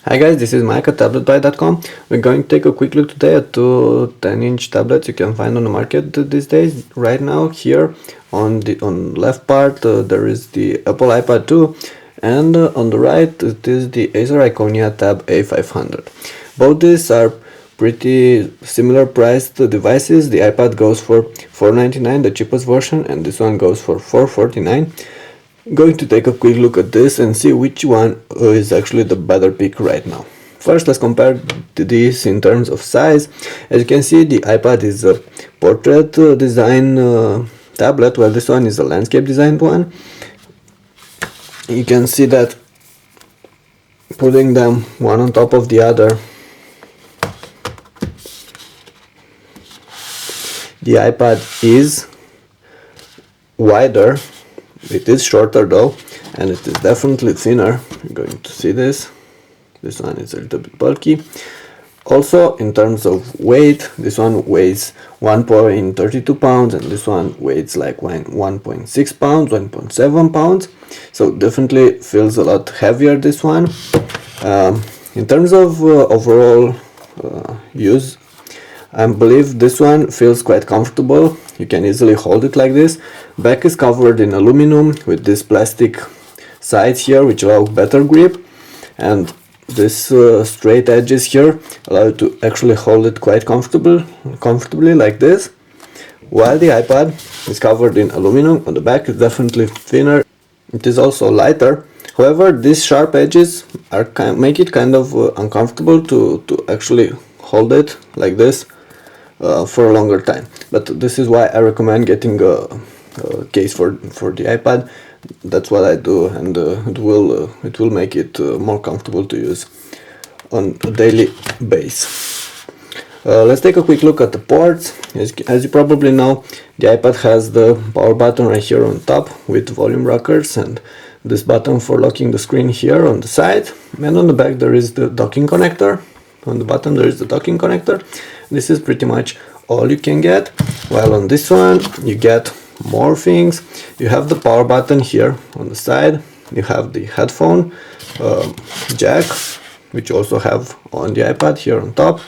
Hi guys, this is Mike at tabletbuy.com. We're going to take a quick look today at two 10-inch tablets you can find on the market these days. Right now, here on the left part there is the Apple iPad 2, and on the right it is the Acer Iconia Tab A500. Both these are pretty similar priced devices. The iPad goes for $499, the cheapest version, and this one goes for $449. Going to take a quick look at this and see which one is actually the better pick right now. First, let's compare these in terms of size. As you can see, the iPad is a portrait design tablet, while this one is a landscape designed one. You can see that putting them one on top of the other, the iPad is wider. It is shorter though, and it is definitely thinner. You're going to see this. This one is a little bit bulky. Also, in terms of weight, this one weighs 1.32 pounds, and this one weighs like 1.6 pounds, 1.7 pounds. So definitely feels a lot heavier, this one. In terms of overall use, I believe this one feels quite comfortable. You can easily hold it like this. Back is covered in aluminum with this plastic sides here, which allow better grip, and this straight edges here allow you to actually hold it quite comfortably like this. While the iPad is covered in aluminum, on the back is definitely thinner. It is also lighter. However, these sharp edges make it kind of uncomfortable to actually hold it like this for a longer time. But this is why I recommend getting a case for the iPad. That's what I do, and it will make it more comfortable to use on a daily basis. Let's take a quick look at the ports. As you probably know, the iPad has the power button right here on top with volume rockers, and this button for locking the screen here on the side, and on the back there is the docking connector. On the bottom there is the docking connector. This is pretty much all you can get, while on this one you get more things. You have the power button here on the side, you have the headphone jack, which you also have on the iPad here on top.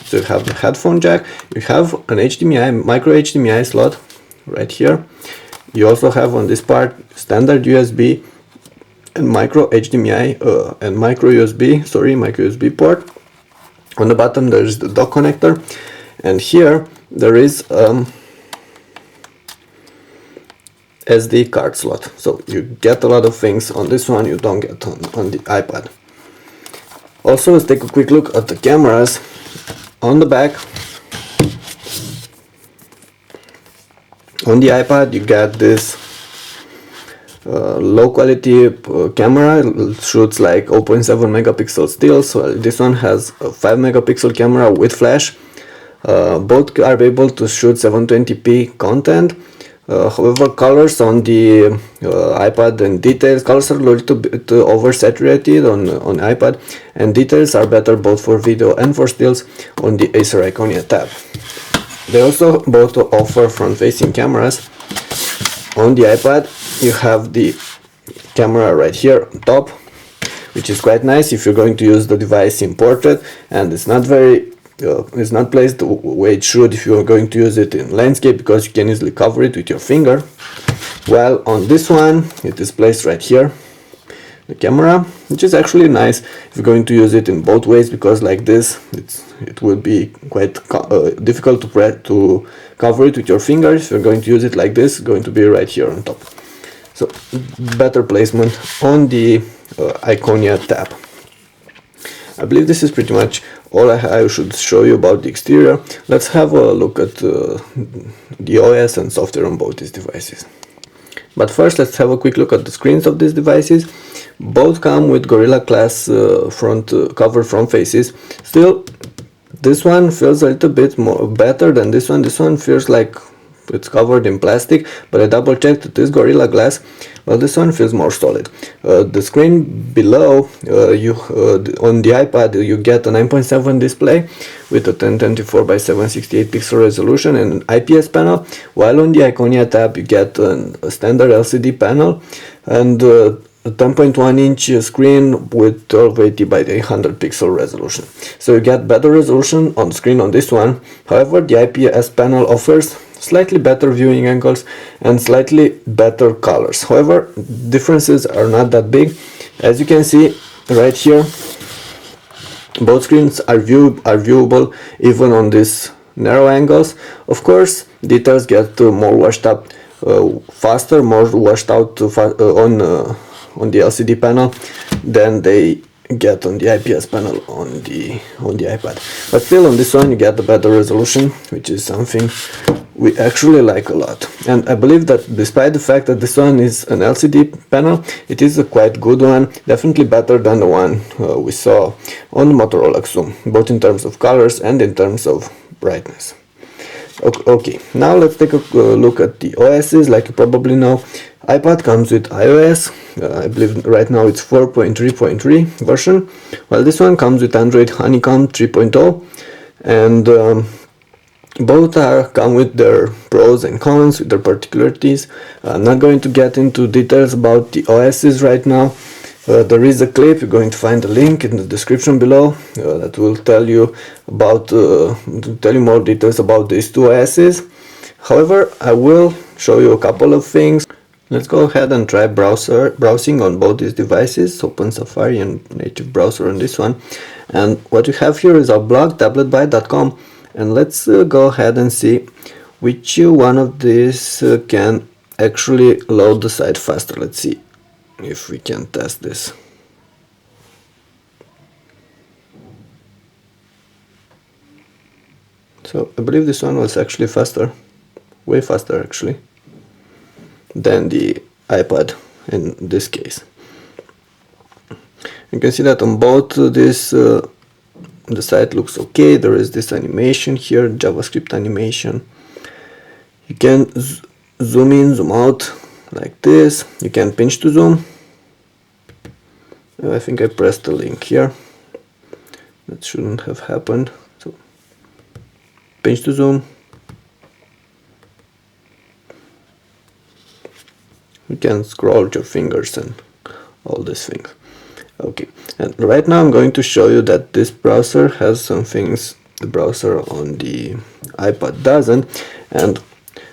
So you have the headphone jack, you have an HDMI, micro HDMI slot right here. You also have on this part standard USB and micro HDMI and micro USB port. On the bottom there is the dock connector, and here there is SD card slot. So you get a lot of things on this one you don't get on the iPad. Also, let's take a quick look at the cameras. On the back, on the iPad you get this low quality camera. It shoots like 0.7 megapixel still, so this one has a 5 megapixel camera with flash. Both are able to shoot 720p content. However, colors on the iPad and details, colors are a little bit oversaturated on iPad, and details are better both for video and for stills on the Acer Iconia Tab. They also both offer front-facing cameras. On the iPad you have the camera right here on top, which is quite nice if you're going to use the device in portrait, and it's not placed the way it should if you are going to use it in landscape, because you can easily cover it with your finger. While on this one it is placed right here, the camera, which is actually nice if you're going to use it in both ways, because like this it will be quite difficult to cover it with your fingers. If you're going to use it like this, it's going to be right here on top. So better placement on the Iconia Tab. I believe this is pretty much all I should show you about the exterior. Let's have a look at the OS and software on both these devices. But first, let's have a quick look at the screens of these devices. Both come with Gorilla Glass covered front faces. Still, this one feels a little bit more better than this one. This one feels like it's covered in plastic, but I double checked it is Gorilla Glass. Well, this one feels more solid. The screen below, on the iPad you get a 9.7 display with a 1024 by 768 pixel resolution and an IPS panel, while on the Iconia Tab you get a standard LCD panel, and a 10.1 inch screen with 1280 by 800 pixel resolution. So you get better resolution on screen on this one. However, the IPS panel offers slightly better viewing angles and slightly better colors. However, differences are not that big. As you can see right here, both screens are viewable even on these narrow angles. Of course, details get more washed up faster, more washed out on the LCD panel than they get on the IPS panel on the iPad. But still, on this one you get a better resolution, which is something we actually like a lot. And I believe that despite the fact that this one is an LCD panel, it is a quite good one, definitely better than the one we saw on the Motorola Xoom, both in terms of colors and in terms of brightness. Okay, now let's take a look at the OSs. Like you probably know, iPad comes with iOS. I believe right now it's 4.3.3 version, while this one comes with Android Honeycomb 3.0, and both come with their pros and cons, with their particularities. I'm not going to get into details about the OSs right now. There is a clip, you're going to find a link in the description below that will tell you about more details about these two OSs. However, I will show you a couple of things. Let's go ahead and try browsing on both these devices. Open Safari and native browser on this one. And what we have here is our blog, tabletbyte.com. And let's go ahead and see which one of these can actually load the site faster. Let's see if we can test this. So I believe this one was actually faster, way faster actually, than the iPad in this case. You can see that on both this the site looks okay. There is this animation here, JavaScript animation. You can zoom in, zoom out like this. You can pinch to zoom. I think I pressed the link here. That shouldn't have happened. So pinch to zoom. You can scroll with your fingers and all these things. Okay, and right now I'm going to show you that this browser has some things the browser on the iPad doesn't, and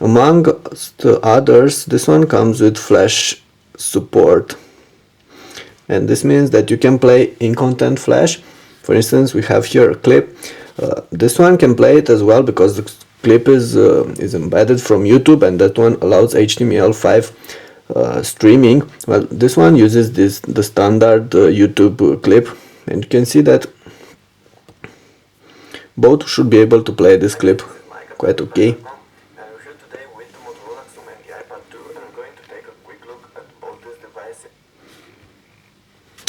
among the others, this one comes with Flash support, and this means that you can play in content Flash. For instance, we have here a clip. This one can play it as well because the clip is embedded from YouTube, and that one allows HTML5 streaming. Well, this one uses the standard YouTube clip, and you can see that both should be able to play this clip quite okay.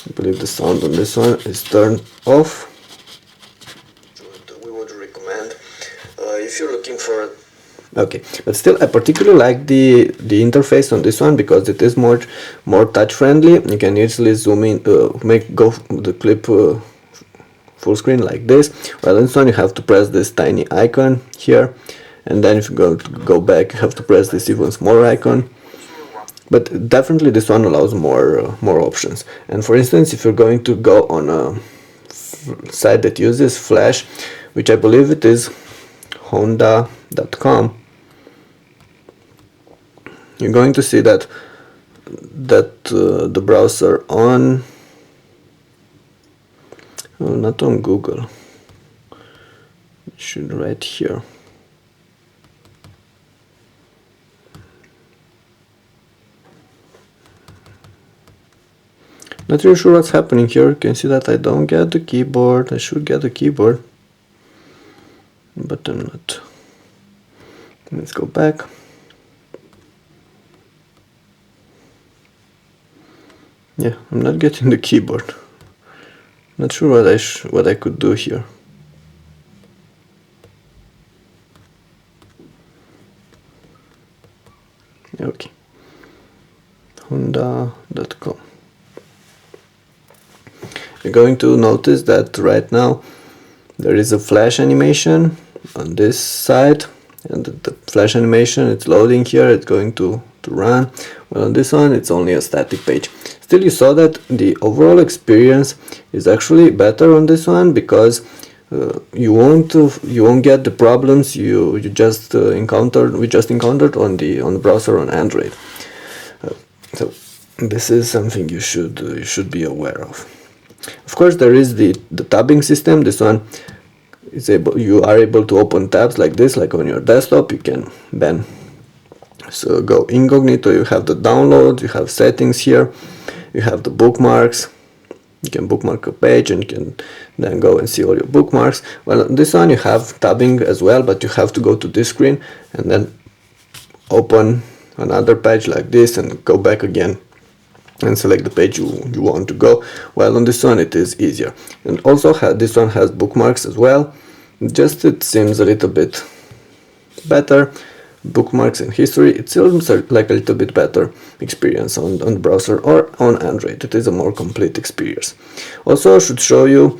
I believe the sound on this one is turned off. We would recommend if you're looking for. Okay, but still I particularly like the interface on this one because it is more touch friendly. You can easily zoom in, go the clip full screen like this. While in this one you have to press this tiny icon here, and then if you go back you have to press this even smaller icon. But definitely this one allows more options. And for instance, if you're going to go on a site that uses Flash, which I believe it is honda.com, you're going to see that the browser on not on Google, it should right here. Not really sure what's happening here. You can see that I don't get the keyboard. I should get the keyboard, but I'm not. Let's go back. Yeah, I'm not getting the keyboard. Not sure what I could do here. Okay. Honda.com. You're going to notice that right now there is a flash animation on this side, and the flash animation, it's loading here, it's going to run. Well, on this one it's only a static page. Still, you saw that the overall experience is actually better on this one, because you won't get the problems you just encountered on the browser on Android. So this is something you should be aware of. Of course, there is the tabbing system. This one is you are able to open tabs like this, like on your desktop. You can then go incognito. You have the downloads, you have settings here, you have the bookmarks. You can bookmark a page and you can then go and see all your bookmarks. Well, on this one you have tabbing as well, but you have to go to this screen and then open another page like this and go back again and select the page you want to go. Well, on this one it is easier. And also this one has bookmarks as well. Just it seems a little bit better. Bookmarks and history, it seems like a little bit better experience on the browser or on Android. It is a more complete experience. Also, I should show you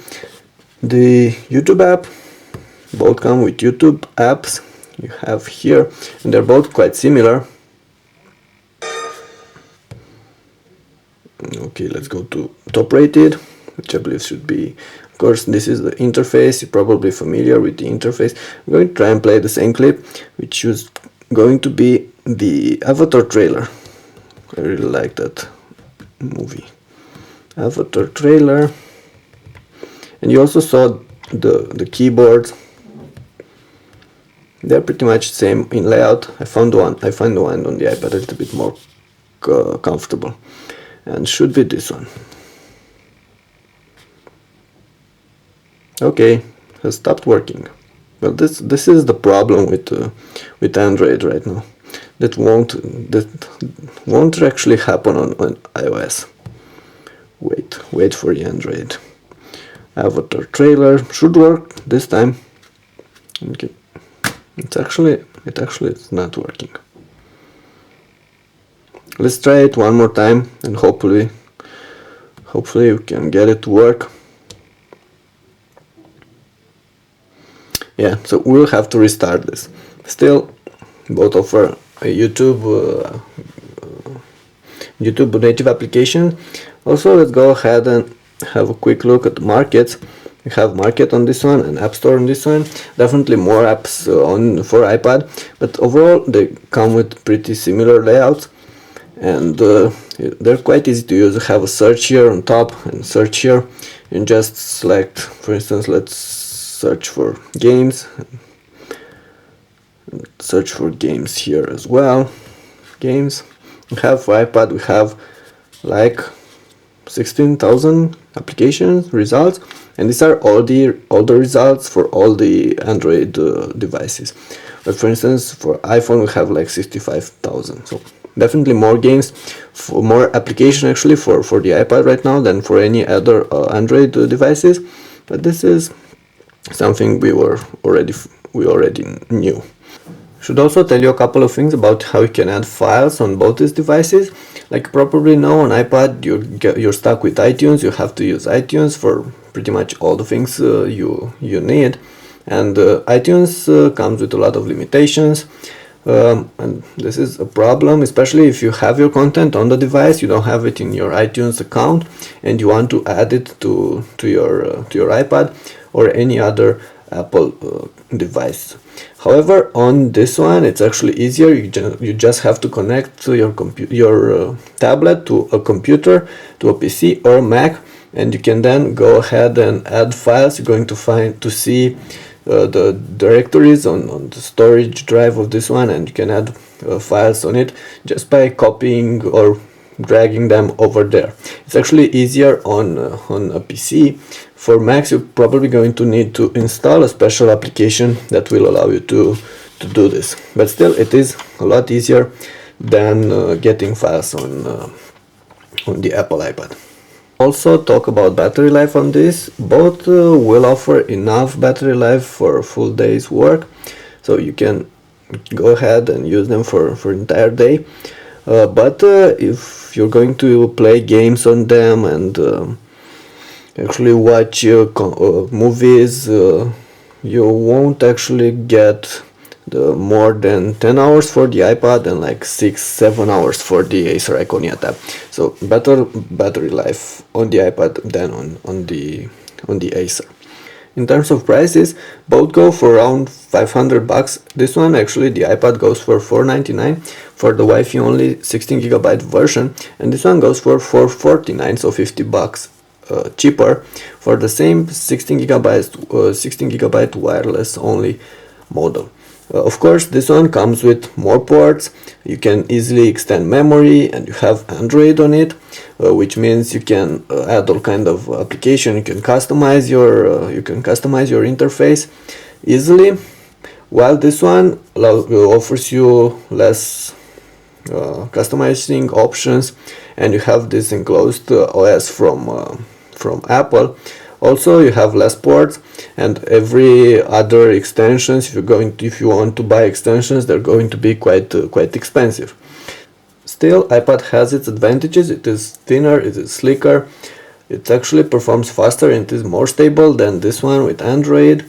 the YouTube app. Both come with YouTube apps you have here, and they're both quite similar. Okay, let's go to top rated, which I believe should be, of course, this is the interface. You're probably familiar with the interface. I'm going to try and play the same clip, which is going to be the Avatar trailer. I really like that movie. Avatar trailer. And you also saw the keyboards. They're pretty much the same in layout. I find the one on the iPad a little bit more comfortable, and should be this one. Okay, has stopped working. Well, this is the problem with Android right now. That won't actually happen on iOS. Wait for the Android. Avatar trailer should work this time. Okay, it actually is not working. Let's try it one more time, and hopefully we can get it to work. Yeah, so we'll have to restart this. Still, both offer a YouTube native application. Also, let's go ahead and have a quick look at the markets. We have Market on this one and App Store on this one. Definitely more apps for iPad, but overall they come with pretty similar layouts, and they're quite easy to use. You have a search here on top and search here, and just select, for instance, let's search for games. Search for games here as well. Games. We have for iPad, we have like 16,000 applications results, and these are all the results for all the Android devices. But for instance, for iPhone we have like 65,000. So definitely more games, for more application actually for the iPad right now than for any other Android devices. But this is something we already knew. Should also tell you a couple of things about how you can add files on both these devices. Like you probably know, on iPad you're stuck with iTunes. You have to use iTunes for pretty much all the things you need, and iTunes comes with a lot of limitations, and this is a problem, especially if you have your content on the device, you don't have it in your iTunes account, and you want to add it to your iPad or any other Apple device. However, on this one it's actually easier. You just have to connect to your tablet to a computer, to a PC or Mac, and you can then go ahead and add files. You're going to see the directories on the storage drive of this one, and you can add files on it just by copying or dragging them over there. It's actually easier on a PC. For Macs, you're probably going to need to install a special application that will allow you to do this. But still, it is a lot easier than getting files on the Apple iPad. Also talk about battery life on this. Both will offer enough battery life for a full day's work, so you can go ahead and use them for an entire day. But if you're going to play games on them and actually watch movies, you won't actually get the more than 10 hours for the iPad and like 6-7 hours for the Acer Iconia Tab. So better battery life on the iPad than on the Acer. In terms of prices, both go for around 500 bucks. This one, actually, the iPad goes for 499 for the Wi-Fi only 16GB version, and this one goes for 449, so 50 bucks cheaper for the same 16GB wireless only model. Of course, this one comes with more ports. You can easily extend memory, and you have Android on it, which means you can add all kind of application. You can customize your interface easily. While this one offers you less customizing options, and you have this enclosed OS from Apple. Also, you have less ports, and every other extensions, if you want to buy extensions, they're going to be quite expensive. Still, iPad has its advantages. It is thinner, it is slicker, it actually performs faster, and it is more stable than this one with Android.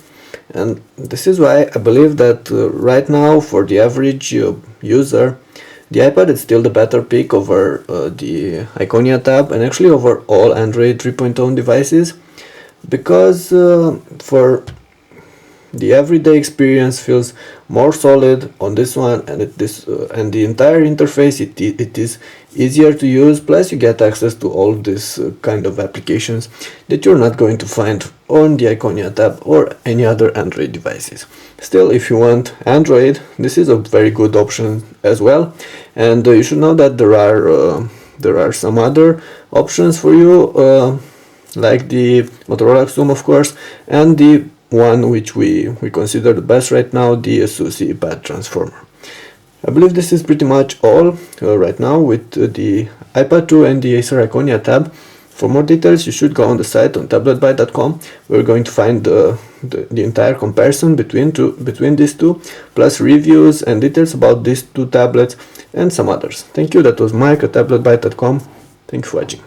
And this is why I believe that right now, for the average user, the iPad is still the better pick over the Iconia Tab, and actually over all Android 3.0 devices, because for the everyday experience feels more solid on this one, and and the entire interface, it is easier to use. Plus, you get access to all this kind of applications that you're not going to find on the Iconia Tab or any other Android devices. Still, if you want Android, this is a very good option as well, and you should know that there are some other options for you, like the Motorola Zoom, of course, and the one which we consider the best right now, the ASUS iPad transformer. I believe this is pretty much all right now with the iPad 2 and the Acer Iconia Tab. For more details, you should go on the site on tabletbyte.com. We're going to find the entire comparison between these two, plus reviews and details about these two tablets and some others. Thank you. That was Mike at tabletbyte.com. Thank you for watching.